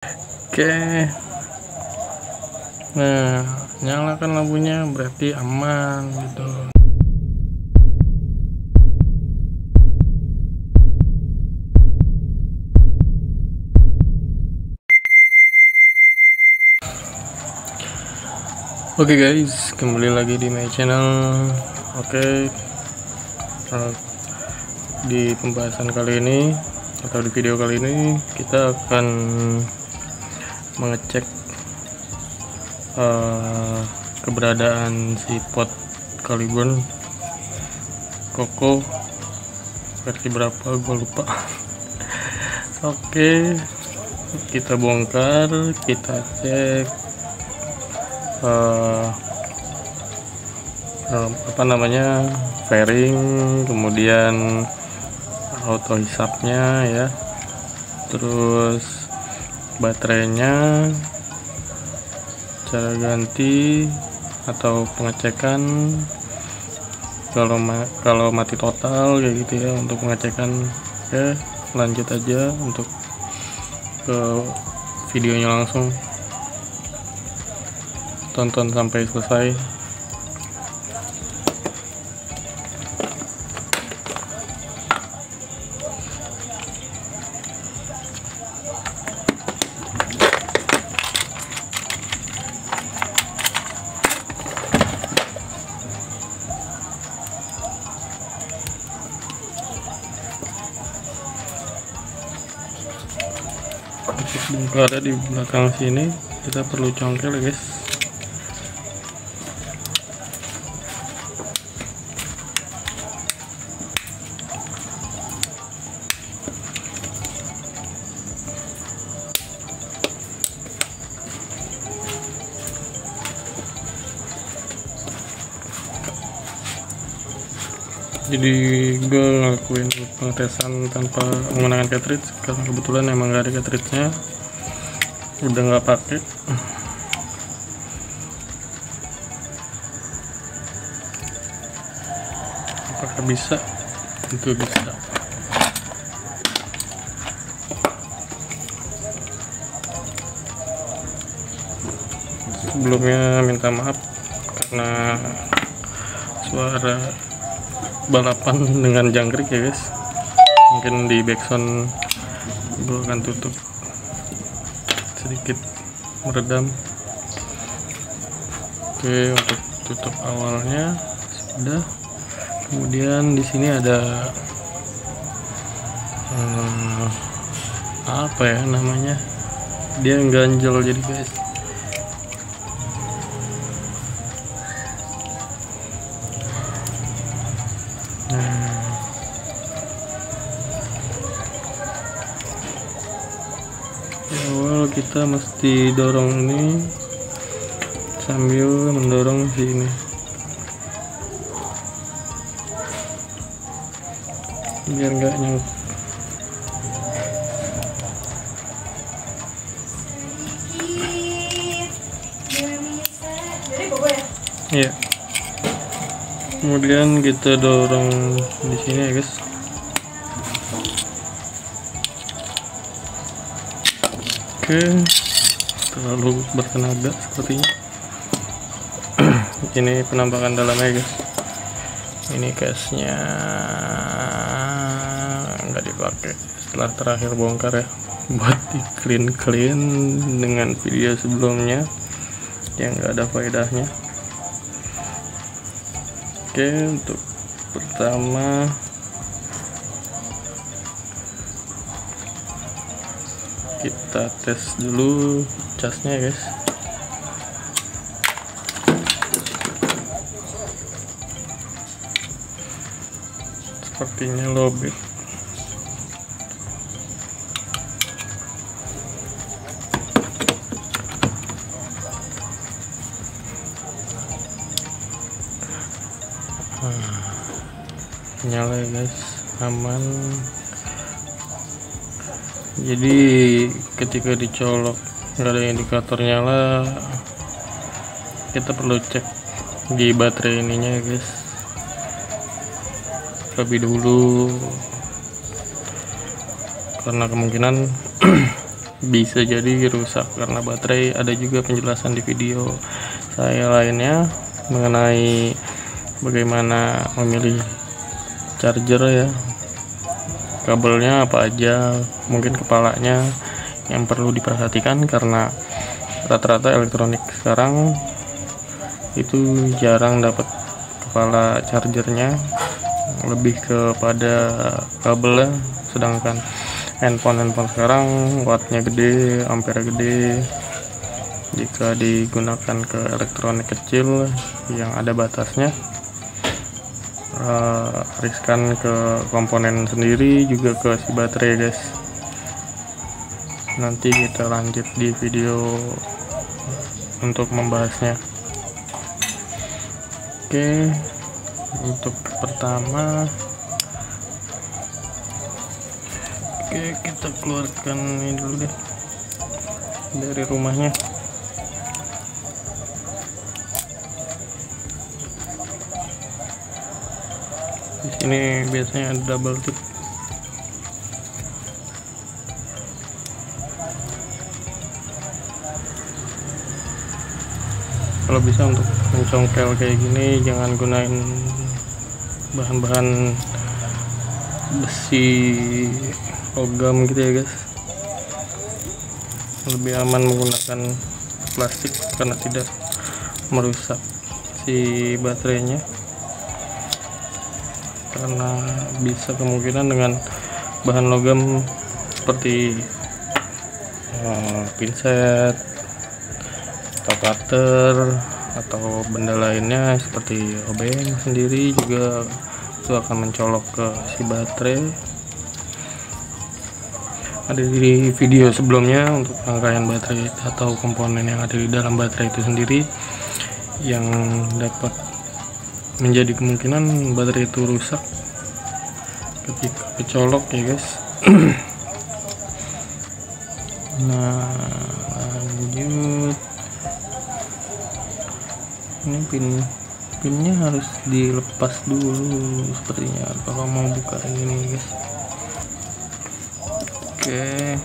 Oke, nah nyalakan lampunya berarti aman gitu. Oke guys, kembali lagi di my channel. Oke, di pembahasan kali ini atau di video kali ini kita akan mengecek keberadaan si pot Caliburn Koko versi berapa gue lupa. Oke, kita bongkar, kita cek fairing, kemudian auto hisapnya ya, terus baterainya, cara ganti atau pengecekan kalau mati total kayak gitu ya, untuk pengecekan. Oke, lanjut aja untuk ke videonya, langsung tonton sampai selesai. Untuk bongkar di belakang sini kita perlu congkel ya guys. Jadi gue ngelakuin pengetesan tanpa menggunakan cartridge karena kebetulan emang gak ada cartridge-nya, udah nggak pakai. Apakah bisa? Itu bisa. Sebelumnya minta maaf karena suara balapan dengan jangkrik ya guys, mungkin di backsound gue akan tutup sedikit meredam. Oke, untuk tutup awalnya sudah. Kemudian di sini ada apa ya namanya, dia ganjel jadi guys. Awal kita mesti dorong ini sambil mendorong sini biar nggak nyangkut. Iya. Kemudian kita dorong di sini ya guys. Oke, terlalu bertenaga sepertinya. Ini penampakan dalamnya guys. Ini case-nya nggak dipakai setelah terakhir bongkar ya, buat di clean dengan video sebelumnya yang nggak ada faedahnya. Oke, untuk pertama kita tes dulu casnya guys. Sepertinya lobet. Nyala ya guys, aman. Jadi ketika dicolok nggak ada indikator nyala, kita perlu cek di baterai ininya ya guys lebih dulu, karena kemungkinan bisa jadi rusak karena baterai. Ada juga penjelasan di video saya lainnya mengenai bagaimana memilih charger ya, kabelnya apa aja, mungkin kepalanya yang perlu diperhatikan karena rata-rata elektronik sekarang itu jarang dapat kepala chargernya, lebih kepada kabelnya. Sedangkan handphone sekarang wattnya gede, ampere gede. Jika digunakan ke elektronik kecil yang ada batasnya, riskan ke komponen sendiri, juga ke si baterai guys. Nanti kita lanjut di video untuk membahasnya. Oke, untuk pertama, oke, kita keluarkan ini dulu deh dari rumahnya. Di sini biasanya ada double tip. Kalau bisa untuk mencongkel kayak gini jangan gunain bahan-bahan besi, logam gitu ya guys. Lebih aman menggunakan plastik karena tidak merusak si baterainya, karena bisa kemungkinan dengan bahan logam seperti pinset atau cutter atau benda lainnya seperti obeng sendiri juga itu akan mencolok ke si baterai. Ada di video sebelumnya untuk rangkaian baterai atau komponen yang ada di dalam baterai itu sendiri yang dapat menjadi kemungkinan baterai itu rusak ketika kecolok ya guys. Nah, lanjut, ini pinnya harus dilepas dulu sepertinya kalau mau buka ini guys. Oke,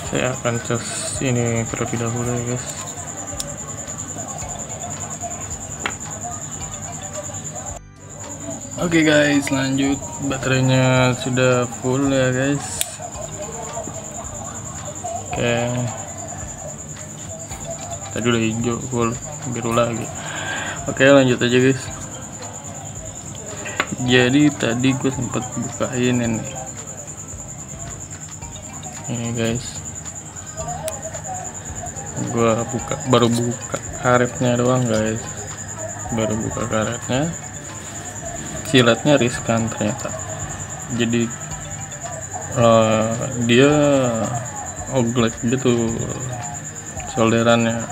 saya akan cas ini terlebih dahulu ya guys. Oke guys, lanjut, baterainya sudah full ya guys. Oke, tadi udah hijau, full biru lagi. Oke, lanjut aja guys. Jadi tadi gue sempat bukain ini guys, gue baru buka karetnya doang guys, baru buka karetnya. Silatnya riskan ternyata, jadi dia oglek gitu solderannya.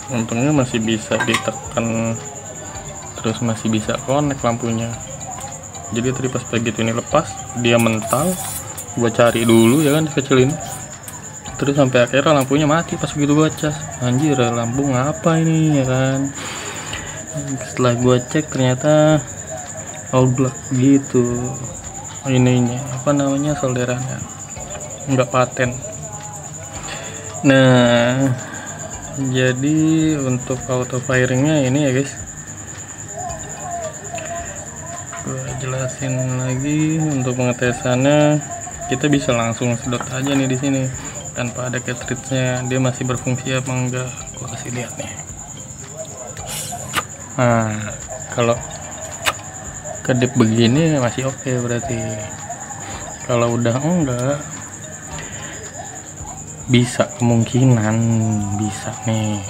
Untungnya masih bisa ditekan, terus masih bisa connect lampunya. Jadi tadi pas begitu ini lepas, dia mental, gua cari dulu ya kan, kecilin, terus sampai akhirnya lampunya mati pas begitu gua cas. Anjir, lampu ngapa ini ya kan. Setelah gua cek ternyata oglek gitu ininya, apa namanya, solderannya nggak paten. Nah, jadi untuk auto firingnya ini ya guys, gue jelasin lagi. Untuk pengetesannya kita bisa langsung sedot aja nih di sini tanpa ada cartridge-nya, dia masih berfungsi apa enggak. Gue kasih lihat nih. Nah, kalau kedip begini masih oke berarti. Kalau udah enggak, bisa kemungkinan bisa nih,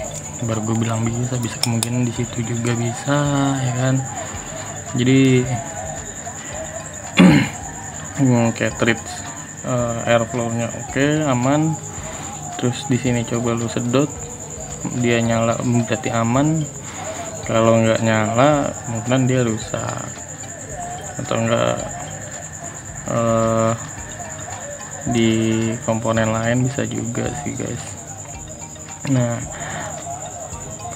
baru gue bilang bisa kemungkinan di situ juga bisa ya kan. Jadi cartridge airflow-nya oke, aman. Terus di sini coba lu sedot, dia nyala berarti aman. Kalau nggak nyala kemungkinan dia rusak, atau enggak di komponen lain bisa juga sih guys. Nah,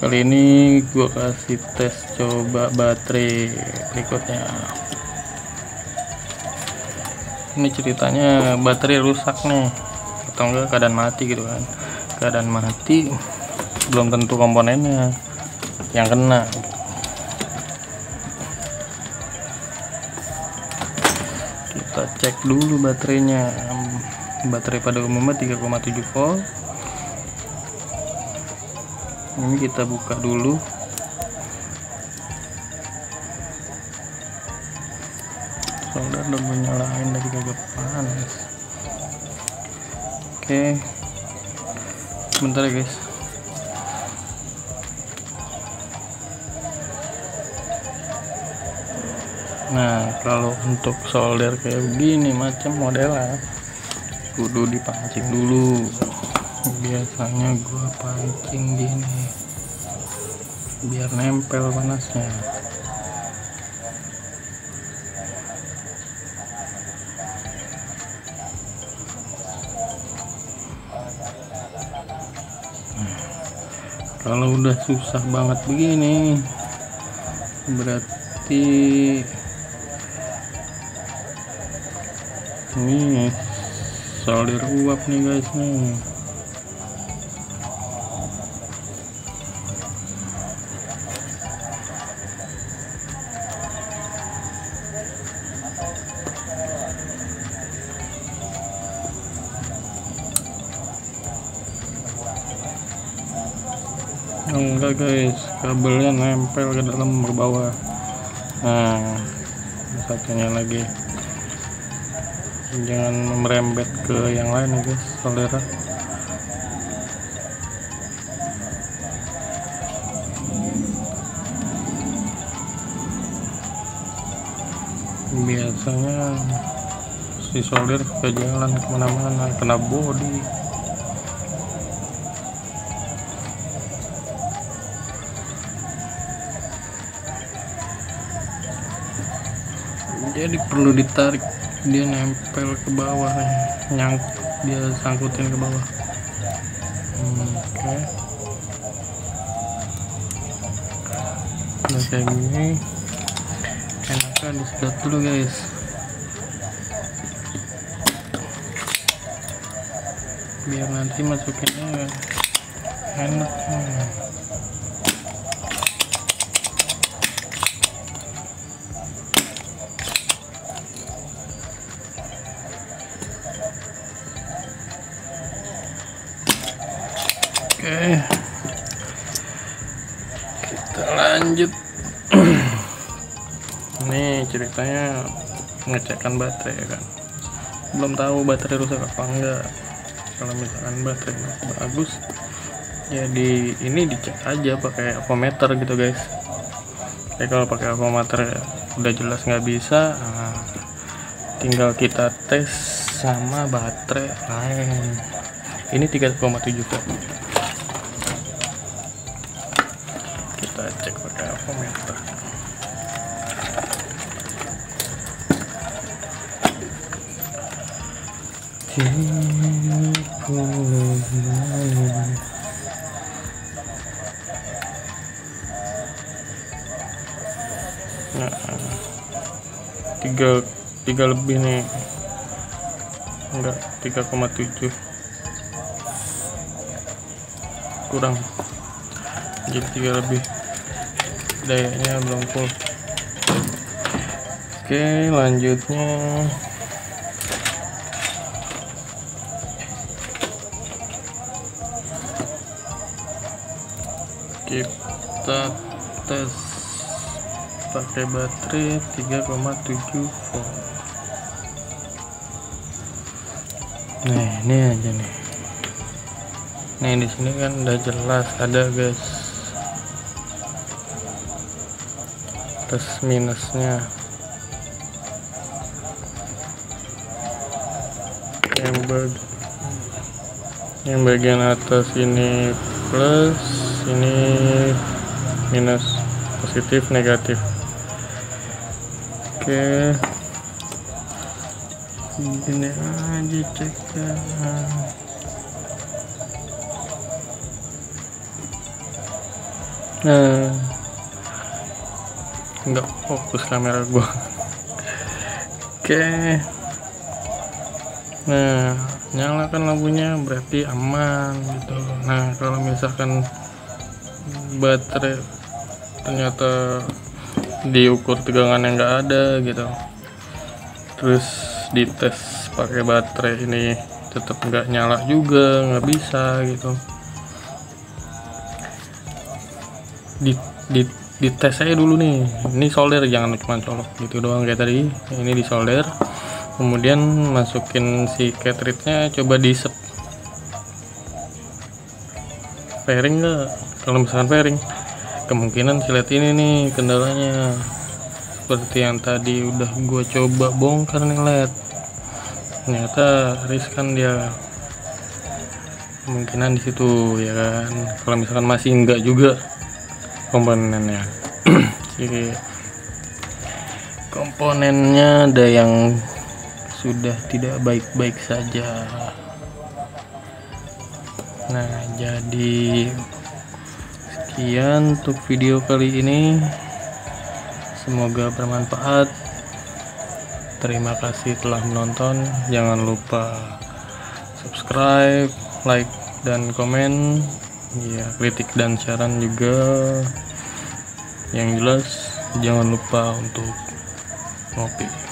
kali ini gua kasih tes coba baterai berikutnya. Ini ceritanya baterai rusak nih, atau enggak keadaan mati gitu kan. Keadaan mati belum tentu komponennya yang kena. Kita cek dulu baterainya. Baterai pada umumnya 3,7 volt. Ini kita buka dulu. Solder udah gue nyalain lagi, kagak panas. Oke, bentar ya guys. Nah, kalau untuk solder kayak begini macam modelnya kudu dipancing dulu. Biasanya gua pancing gini biar nempel panasnya. Kalau udah susah banget begini berarti ini solder uap nih guys nih. Enggak guys, kabelnya nempel ke dalam ke bawah. Nah, satunya lagi jangan merembet ke yang lain ya guys, solder. Biasanya si solder ke jalan kemana-mana, kena bodi. Jadi perlu ditarik, dia nempel ke bawah, dia sangkutin ke bawah. Oke. Nah kayak gini enakan disedot dulu guys, biar nanti masukinnya enak. Oke, kita lanjut. Ini ceritanya ngecekkan baterai ya kan, belum tahu baterai rusak apa enggak. Kalau misalkan baterai bagus, jadi ini dicek aja pakai avometer gitu guys. Tapi kalau pakai avometer udah jelas nggak bisa, nah, tinggal kita tes sama baterai lain. Ini 3,7 volt. Kita cek pakai avometer. Nah, tiga lebih nih, enggak 3,7 kurang, jadi 3 lebih, dayanya belum full. Oke, lanjutnya kita tes pakai baterai 3,7 volt. Nah ini aja nih. Nah di sini kan udah jelas ada guys plus minusnya. Yang bagian atas ini plus, ini minus, positif negatif. Oke, gini aja ceknya. Nah, nggak fokus kamera gua. Oke, Nah, nyalakan lampunya berarti aman gitu. Nah, kalau misalkan baterai ternyata diukur tegangan yang enggak ada gitu, terus dites pakai baterai ini tetap nggak nyala juga, nggak bisa gitu. Di tes saya dulu nih, ini solder, jangan cuma colok gitu doang kayak tadi. Ini di solder, kemudian masukin si cartridge-nya, coba di set fairing nggak. Kalau misalkan fairing, kemungkinan silet ini nih kendalanya, seperti yang tadi udah gue coba bongkar nih led, ternyata riskan dia, kemungkinan di situ ya kan. Kalau misalkan masih enggak juga komponennya jadi komponennya ada yang sudah tidak baik-baik saja. Nah, jadi sekian untuk video kali ini, semoga bermanfaat. Terima kasih telah menonton. Jangan lupa subscribe, like, dan komen ya, kritik dan saran juga. Yang jelas jangan lupa untuk ngopi.